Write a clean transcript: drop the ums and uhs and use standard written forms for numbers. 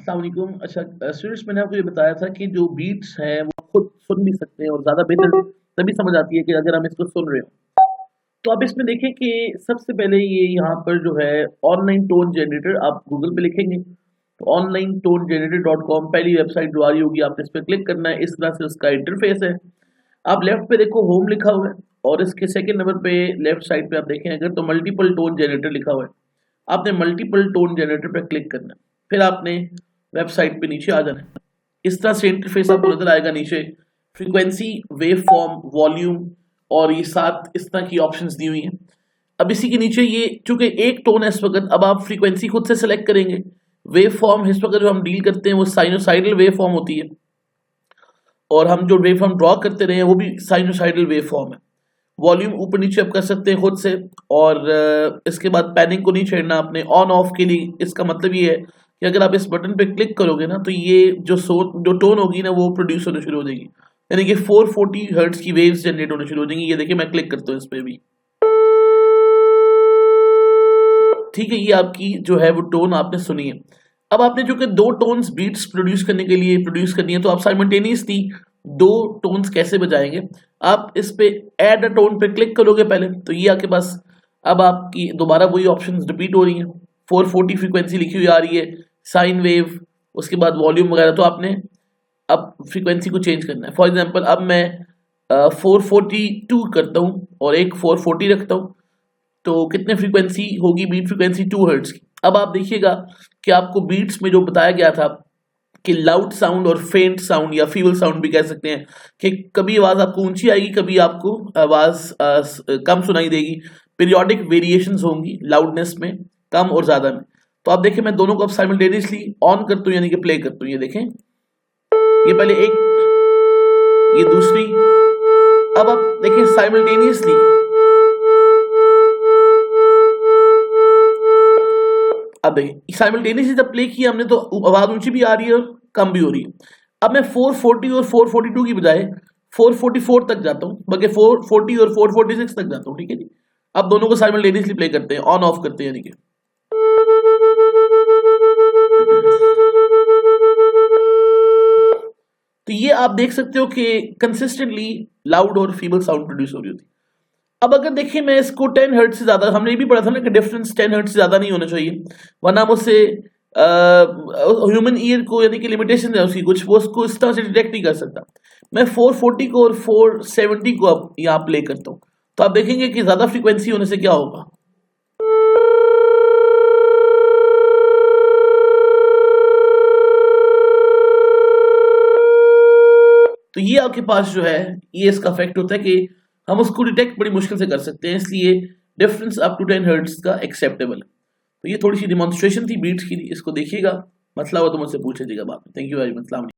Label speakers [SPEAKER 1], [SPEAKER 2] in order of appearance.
[SPEAKER 1] अस्सलाम वालेकुम। अच्छा स्टूडेंट्स, मैंने आपको ये बताया था कि जो बीट्स हैं वो खुद सुन भी सकते हैं और ज़्यादा बेहतर तभी समझ आती है कि अगर हम इसको सुन रहे हो। तो आप इसमें देखें कि सबसे पहले ये यहाँ पर जो है ऑनलाइन टोन जनरेटर, आप गूगल पे लिखेंगे तो ऑनलाइन टोन जनरेटर .com पहली वेबसाइट जो आ रही होगी, आपने इस पर क्लिक करना है। इस तरह से उसका इंटरफेस है। आप लेफ्ट पे देखो होम लिखा हुआ है और इसके सेकंड नंबर पे लेफ्ट साइड पे आप देखें अगर तो मल्टीपल टोन जनरेटर लिखा हुआ है। आपने मल्टीपल टोन जनरेटर पे क्लिक करना है, फिर आपने वेबसाइट पे नीचे आ जाना है। इस तरह से इंटरफेस आपको नजर आएगा। नीचे फ्रीक्वेंसी, वेव फॉर्म, वॉल्यूम और ये 7 इस तरह की ऑप्शंस दी हुई हैं। अब इसी के नीचे ये चूंकि एक टोन है इस वक्त, अब आप फ्रीक्वेंसी खुद से सेलेक्ट करेंगे। वेव फॉर्म इस वक्त जो हम डील करते हैं वो साइनोसाइडल वेव फॉर्म होती है और हम जो वेव फॉर्म ड्रॉ करते रहे हैं वो भी साइनोसाइडल वेव फॉर्म है। वॉल्यूम ऊपर नीचे आप कर सकते हैं खुद से। और इसके बाद पैनिंग को नहीं छेड़ना आपने। ऑन ऑफ के लिए इसका मतलब ये है कि अगर आप इस बटन पे क्लिक करोगे ना तो ये जो टोन होगी ना वो प्रोड्यूस होने शुरू हो जाएगी, यानी कि 440 हर्ट्ज की वेव्स जनरेट होने शुरू हो जाएंगी। ये देखिए मैं क्लिक करता हूँ इस पे भी, ठीक है, ये आपकी जो है वो टोन आपने सुनी है। अब आपने जो कि दो टोन्स बीट्स प्रोड्यूस करने के लिए प्रोड्यूस करनी है तो आप साइमल्टेनियसली दो टोन्स कैसे बजाएंगे। आप इस पे ऐड अ टोन पे क्लिक करोगे पहले तो ये आपके पास अब आपकी दोबारा वही ऑप्शंस रिपीट हो रही हैं। 440 फ्रीक्वेंसी लिखी हुई आ रही है, साइन वेव, उसके बाद वॉल्यूम वगैरह। तो आपने अब फ्रीक्वेंसी को चेंज करना है। फॉर एग्जांपल अब मैं 442 करता हूँ और एक 440 रखता हूँ तो कितने फ्रीक्वेंसी होगी, बीट फ्रीक्वेंसी 2 हर्ट्ज की। अब आप देखिएगा कि आपको बीट्स में जो बताया गया था कि लाउड साउंड और फेंट साउंड या फीबल साउंड भी कह सकते हैं कि कभी आवाज आपको ऊंची आएगी, कभी आपको आवाज कम सुनाई देगी। पीरियोडिक वेरिएशंस होंगी लाउडनेस में, कम और ज्यादा में। तो आप देखें मैं दोनों को अब साइमल्टेनियसली ऑन करता हूँ यानी कि प्ले करता हूँ। ये देखें, ये पहले एक, ये दूसरी। अब आप देखें साइमल्टेनियसली अब देखिए साइमल्टेनियसली जब प्ले किया हमने तो आवाज ऊंची भी आ रही है और कम भी हो रही है। अब मैं 440 और 442 की बजाय 444 तक जाता हूँ, बल्कि 440 और 446 तक जाता हूँ, ठीक है जी। अब दोनों को साइमल्टेनियसली प्ले करते हैं, ऑन ऑफ करते हैं यानी कि तो ये आप देख सकते हो कि कंसिस्टेंटली लाउड और फीबल साउंड प्रोड्यूस हो रही होती है। अब अगर देखिए मैं इसको 10 हर्ट्ज से ज्यादा, हमने ये भी पढ़ा था ना कि डिफरेंस 10 हर्ट्ज से ज्यादा नहीं होना चाहिए वरना हम उससे ह्यूमन ईयर को यानी कि लिमिटेशन है उसकी कुछ, वो उसको इस तरह से डिटेक्ट नहीं कर सकता। मैं 440 को और 470 को अब यहाँ प्ले करता हूँ तो आप देखेंगे कि ज्यादा फ्रीक्वेंसी होने से क्या होगा। तो ये आपके पास जो है ये इसका इफेक्ट होता है कि हम उसको डिटेक्ट बड़ी मुश्किल से कर सकते हैं, इसलिए डिफरेंस अप टू 10 हर्ट्ज का एक्सेप्टेबल है। तो ये थोड़ी सी डिमॉन्स्ट्रेशन थी बीट्स की, इसको देखिएगा, मसला हो तो मुझसे पूछ लीजिएगा बाद में। Thank you very much.